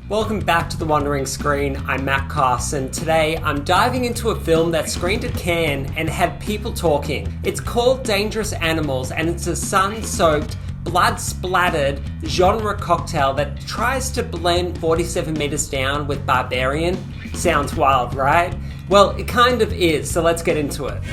Welcome back to The Wandering Screen. I'm Matt Koss, and today I'm diving into a film that screened at Cannes and had people talking. It's called Dangerous Animals, and it's a sun-soaked, blood-splattered genre cocktail that tries to blend 47 Meters Down with Barbarian. Sounds wild, right? Well, it kind of is, so let's get into it.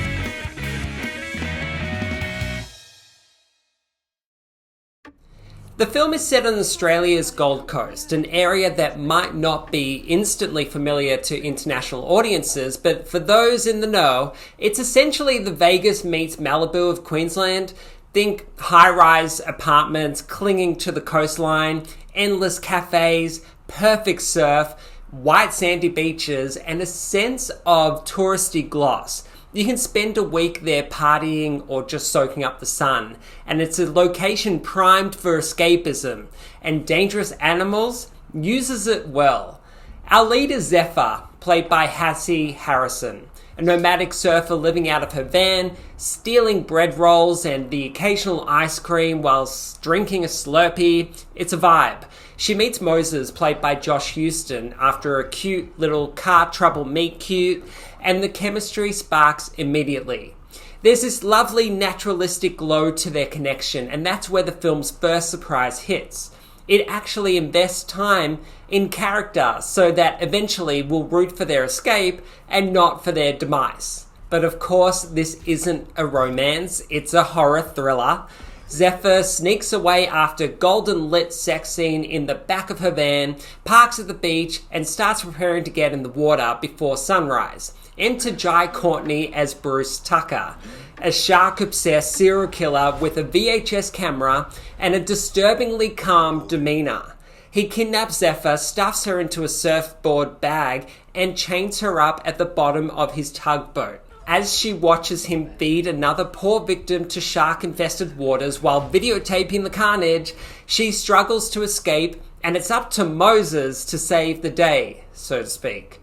The film is set on Australia's Gold Coast, an area that might not be instantly familiar to international audiences, but for those in the know, it's essentially the Vegas meets Malibu of Queensland. Think high-rise apartments clinging to the coastline, endless cafes, perfect surf, white sandy beaches, and a sense of touristy gloss. You can spend a week there partying or just soaking up the sun, and it's a location primed for escapism, and Dangerous Animals uses it well. Our lead is Zephyr, played by Hassie Harrison, a nomadic surfer living out of her van, stealing bread rolls and the occasional ice cream whilst drinking a Slurpee. It's a vibe. She meets Moses, played by Josh Heuston, after a cute little car trouble meet cute, and the chemistry sparks immediately. There's this lovely naturalistic glow to their connection, and that's where the film's first surprise hits. It actually invests time in character so that eventually we'll root for their escape and not for their demise. But of course, this isn't a romance, it's a horror thriller. Zephyr sneaks away after a golden lit sex scene in the back of her van, parks at the beach, and starts preparing to get in the water before sunrise. Enter Jai Courtney as Bruce Tucker, a shark-obsessed serial killer with a VHS camera and a disturbingly calm demeanor. He kidnaps Zephyr, stuffs her into a surfboard bag, and chains her up at the bottom of his tugboat. As she watches him feed another poor victim to shark-infested waters while videotaping the carnage, she struggles to escape, and it's up to Moses to save the day, so to speak.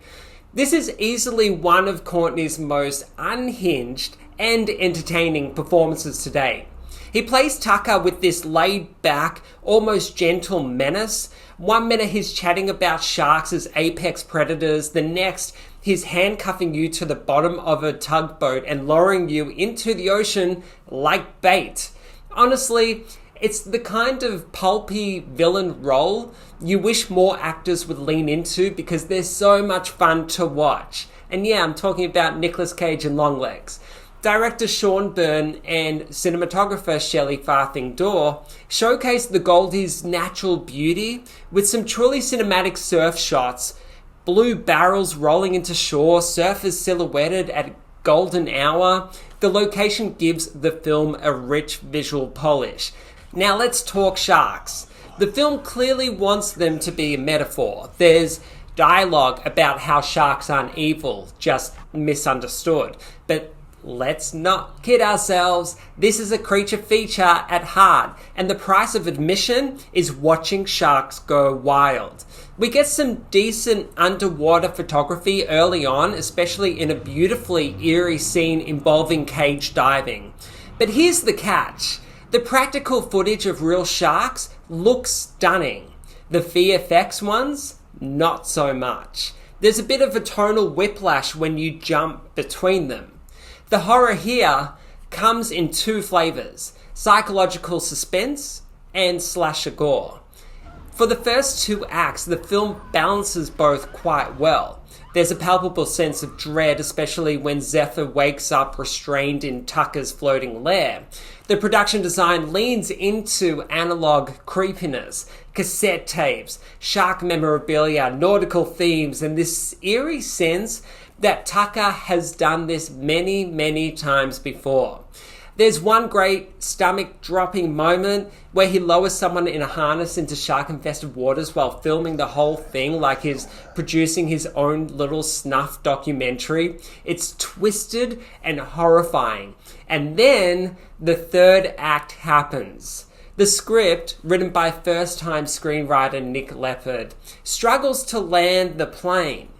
This is easily one of Courtney's most unhinged and entertaining performances to date. He plays Tucker with this laid-back, almost gentle menace. 1 minute he's chatting about sharks as apex predators, the next he's handcuffing you to the bottom of a tugboat and lowering you into the ocean like bait. Honestly, it's the kind of pulpy villain role you wish more actors would lean into because they're so much fun to watch. And yeah, I'm talking about Nicolas Cage and Longlegs. Director Sean Byrne and cinematographer Shelley Farthing-Dorr showcase the Goldie's natural beauty with some truly cinematic surf shots, blue barrels rolling into shore, surfers silhouetted at golden hour. The location gives the film a rich visual polish. Now let's talk sharks. The film clearly wants them to be a metaphor. There's dialogue about how sharks aren't evil, just misunderstood. But let's not kid ourselves. This is a creature feature at heart, and the price of admission is watching sharks go wild. We get some decent underwater photography early on, especially in a beautifully eerie scene involving cage diving. But here's the catch. The practical footage of real sharks looks stunning. The VFX ones, not so much. There's a bit of a tonal whiplash when you jump between them. The horror here comes in two flavors: psychological suspense and slasher gore. For the first two acts, the film balances both quite well. There's a palpable sense of dread, especially when Zephyr wakes up restrained in Tucker's floating lair. The production design leans into analog creepiness, cassette tapes, shark memorabilia, nautical themes, and this eerie sense that Tucker has done this many, many times before. There's one great stomach-dropping moment where he lowers someone in a harness into shark-infested waters while filming the whole thing like he's producing his own little snuff documentary. It's twisted and horrifying. And then the third act happens. The script, written by first-time screenwriter Nick Leppard, struggles to land the plane.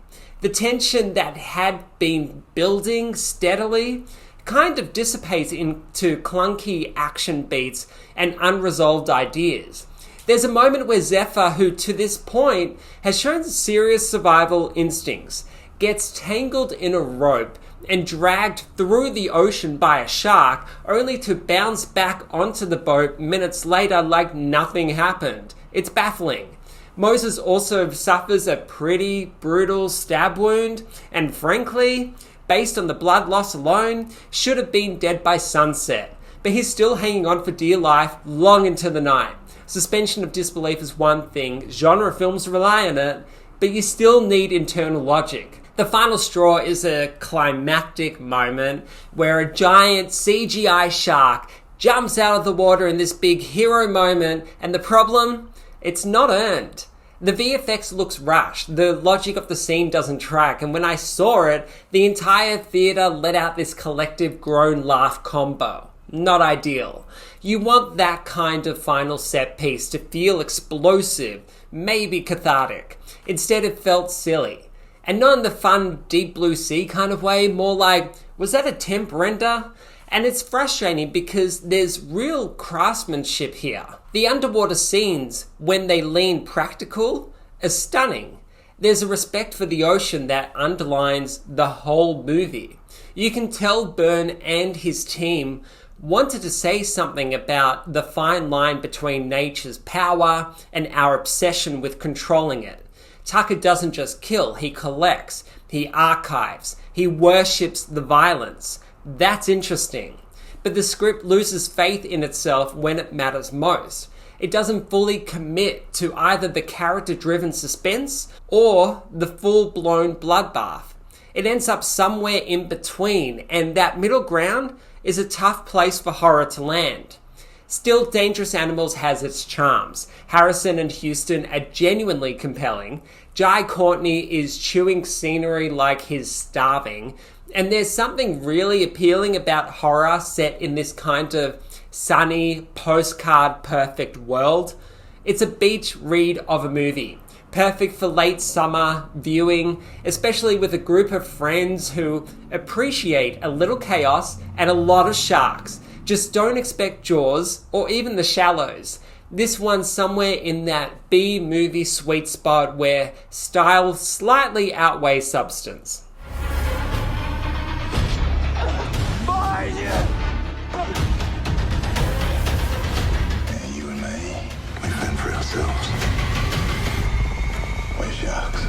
The tension that had been building steadily kind of dissipates into clunky action beats and unresolved ideas. There's a moment where Zephyr, who to this point has shown serious survival instincts, gets tangled in a rope and dragged through the ocean by a shark, only to bounce back onto the boat minutes later like nothing happened. It's baffling. Moses also suffers a pretty brutal stab wound, and frankly, based on the blood loss alone, should have been dead by sunset. But he's still hanging on for dear life long into the night. Suspension of disbelief is one thing, genre films rely on it, but you still need internal logic. The final straw is a climactic moment where a giant CGI shark jumps out of the water in this big hero moment, and the problem? It's not earned. The VFX looks rushed, the logic of the scene doesn't track, and when I saw it, the entire theatre let out this collective groan-laugh combo. Not ideal. You want that kind of final set piece to feel explosive, maybe cathartic. Instead it felt silly. And not in the fun Deep Blue Sea kind of way, more like, was that a temp render? And it's frustrating because there's real craftsmanship here. The underwater scenes, when they lean practical, are stunning. There's a respect for the ocean that underlines the whole movie. You can tell Byrne and his team wanted to say something about the fine line between nature's power and our obsession with controlling it. Tucker doesn't just kill, he collects, he archives, he worships the violence. That's interesting. But the script loses faith in itself when it matters most. It doesn't fully commit to either the character-driven suspense or the full-blown bloodbath. It ends up somewhere in between, and that middle ground is a tough place for horror to land. Still, Dangerous Animals has its charms. Harrison and Heuston are genuinely compelling. Jai Courtney is chewing scenery like he's starving. And there's something really appealing about horror set in this kind of sunny, postcard perfect world. It's a beach read of a movie. Perfect for late summer viewing, especially with a group of friends who appreciate a little chaos and a lot of sharks. Just don't expect Jaws or even The Shallows. This one's somewhere in that B-movie sweet spot where style slightly outweighs substance. You and me, we fend for ourselves. We're sharks.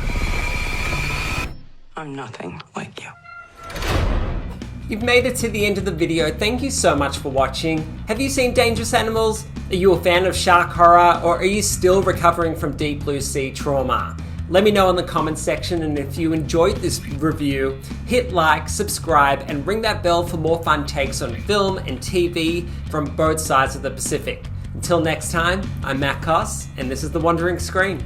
I'm nothing like you. You've made it to the end of the video. Thank you so much for watching. Have you seen Dangerous Animals? Are you a fan of shark horror, or are you still recovering from Deep Blue Sea trauma? Let me know in the comments section, and if you enjoyed this review, hit like, subscribe, and ring that bell for more fun takes on film and TV from both sides of the Pacific. Until next time, I'm Matt Koss, and this is The Wandering Screen.